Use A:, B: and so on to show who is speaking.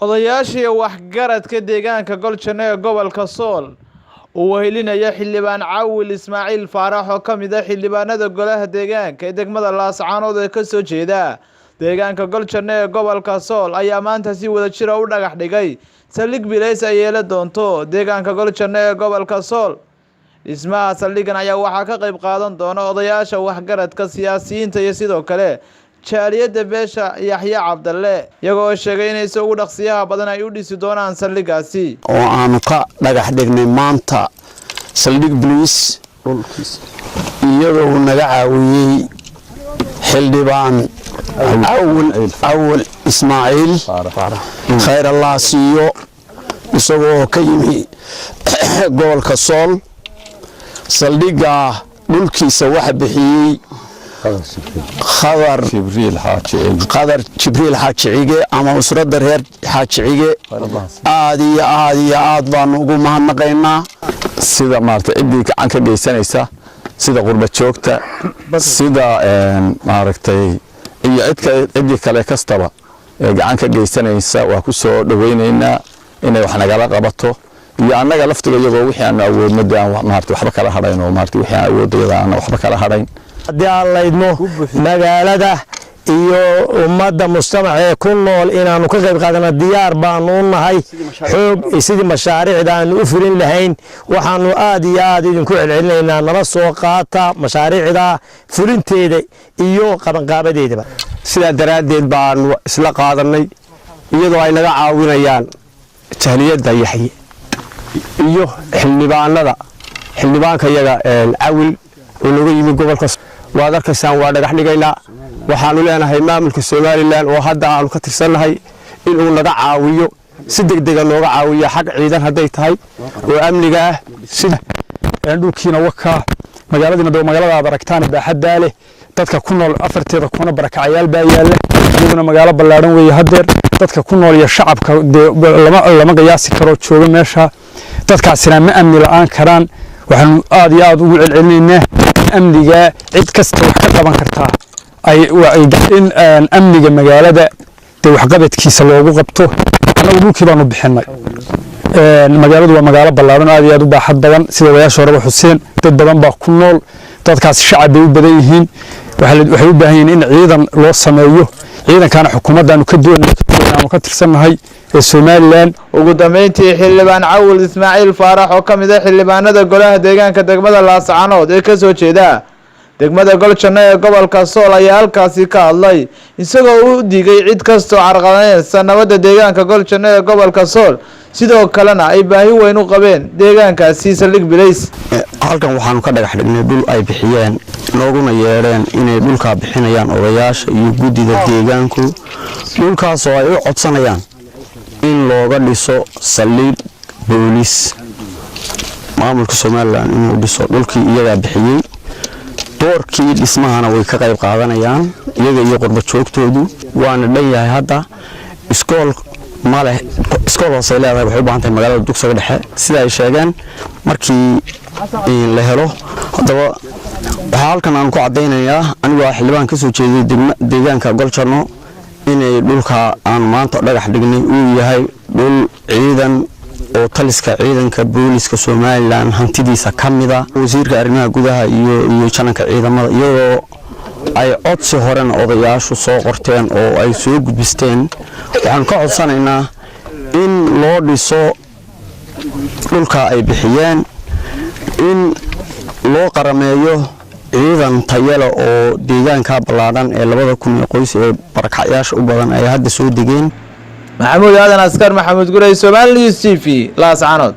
A: odayaashii waxgaradka deegaanka Golshane ee gobolka Sool oo wehelinaya xildhibaan Caawil Ismaaciil Faarax oo kamid ah xildhibaanada golaha deegaanka ee degmada Laascaanood ee ka soo jeeda deegaanka Golshane ee gobolka Sool ayaa maanta si wada jir ah u dhagax dhigay saldhig bileys ay yeelan doonto deegaanka Golshane ee gobolka Sool. Dhismaha saldhigan ayaa waxaa ka qayb qaadan doona odayaasha waxgaradka siyaasiyiinta iyo sidoo kale jaaliyada beesha Yaxya Cabdalle iyagoo sheegay inay soo dhaqsiyaha badan ay u dhisi doonaan saldhigaasi
B: oo aanu ka dhagax dhignay maanta saldhig bileys iyadoo naga caawiyay xildhibaan Caawil Ismaaciil khayr Allah siiyo isagoo ka yimi gobolka Sool saldhiga dhulkiisa waxa bixiyay qadar Jibriil Xaajicige ama usradda reer Xaajicige aad baan ugu mahadnaqaynaa
C: sida maartay cidii gacan ka geysanaysa sida qurba joogta sida maartay iyo cidii kale kastaba ee gacan ka geysanaysa waa ku soo dhaweynaynaa inay wax nagala qabato iyo annaga laftiga iyagoo wixii aan awoodno maartay waxba kala hadhayn oo maartay wixii aan awoodayda aan waxba kala hadhayn
D: haddii aan laydmo magaalada iyo ummadda mujtamaca ee ku nool inaanu ka qayb qaadano diyaar baanu nahay xoog sidii mashaariicda aanu u fulin lahayn waxaanu aad iyo aad idinku celcelinaynaa nala soo qaata mashaariicda fulinteeda iyo qabanqaabadeedaba
B: sidaa daraadeed baanu isla qaadanay iyadoo ay naga caawinayaan jahliyada Yaxye iyo xildhibaanka yaga Caawil oo laga yimi gobolka waad arkaysaan waa dhagax dhigaynaa waxaanu leenahay maamulka Soomaaliland oo hadda aanu ka tirsanahay in uu naga caawiyo si degdeg ah nooga caawiyo xaq ciidan haday tahay oo amniga ah sida
E: dhulkiina waka magaalada aragtaan baaxadda leh dadka ku nool afarteeda kuna barakacayaal baa yaala iyaduna magaalo ballaaran weeye hadeer dadka ku nool iyo shacabka lama qiyaasi karo jooga meesha dadkaasina ma amni la'aan karaan waxaan aad iyo aad ugu celcelinaynaa amniga cid kasta wax ka qaban kartaa ay in amniga magaalada wax qabadkiisa loogu qabto anagu dhulkii baanu bixinay magaaladu waa magaalo ballaaran aad iyo aad u baaxad badan sida wadaasha hore Xuseen dad badan baa ku nool dadkaas shacab ay u badan yihiin waxay u baahan yihiin in ciidan loo sameeyo ciidankana xukuumaddaanu ka doonayno ka tirsanahay ee Soomaaliland
A: ugu dambeyntii xildhibaan Caawil Ismaaciil Faarax oo kamid ah xildhibaanada golaha deegaanka degmada Laascaanood ee ka soo jeeda degmada Golshane ee gobolka Sool ayaa halkaasi ka hadlay isagoo u digay cid kasto carqaladeynaysa nabadda deegaanka Golshane ee gobolka Sool sidoo kalena ay baahi weyn u qabeen deegaankaasi saldhig bileys
B: halkan waxaanu ka dhagax dhignay dhul ay bixiyeen nooguna yeereen inay dhulka bixinayaan odayaasha iyo guddiga deegaanku dhulkaas oo ay u codsanayaan in looga dhiso saldhig booliis maamulka Soomaaliland inuu dhiso dhulkii iyaga bixiyay doorkii dhismahana way ka qayb qaadanayaan iyaga iyo qurba joogtoodu waana dhanyahay hadda iskool hoose leedahay waxay u baahan tahay magaalada dugsiga dhexe sida ay sheegeen markii la helo hadaba waxa halkan aan ku cadeynayaa anigu xildhibaan ka soo jeeday deegaanka Golshane inay dhulka aan maanta dhagax dhignay uu yahay dhul ciidan oo taliska ciidanka booliska Soomaaliland hantidiisa kamida wasiirka arrimaha gudaha iyo jananka ciidamada iyadoo ay codsi horena odayaashu soo qorteen oo ay soo gudbisteen waxaan ka codsanaynaa in loo dhiso dhulka ay bixiyeen in loo qarameeyo ciidan tayale oo deegaanka ballaaran ee 2000 qoys ee barakacayaasha u badan ay hadda soo degeen
A: Maxamuud Aadan Askar Maxamuud Guray Soomaali TV Laascaanood.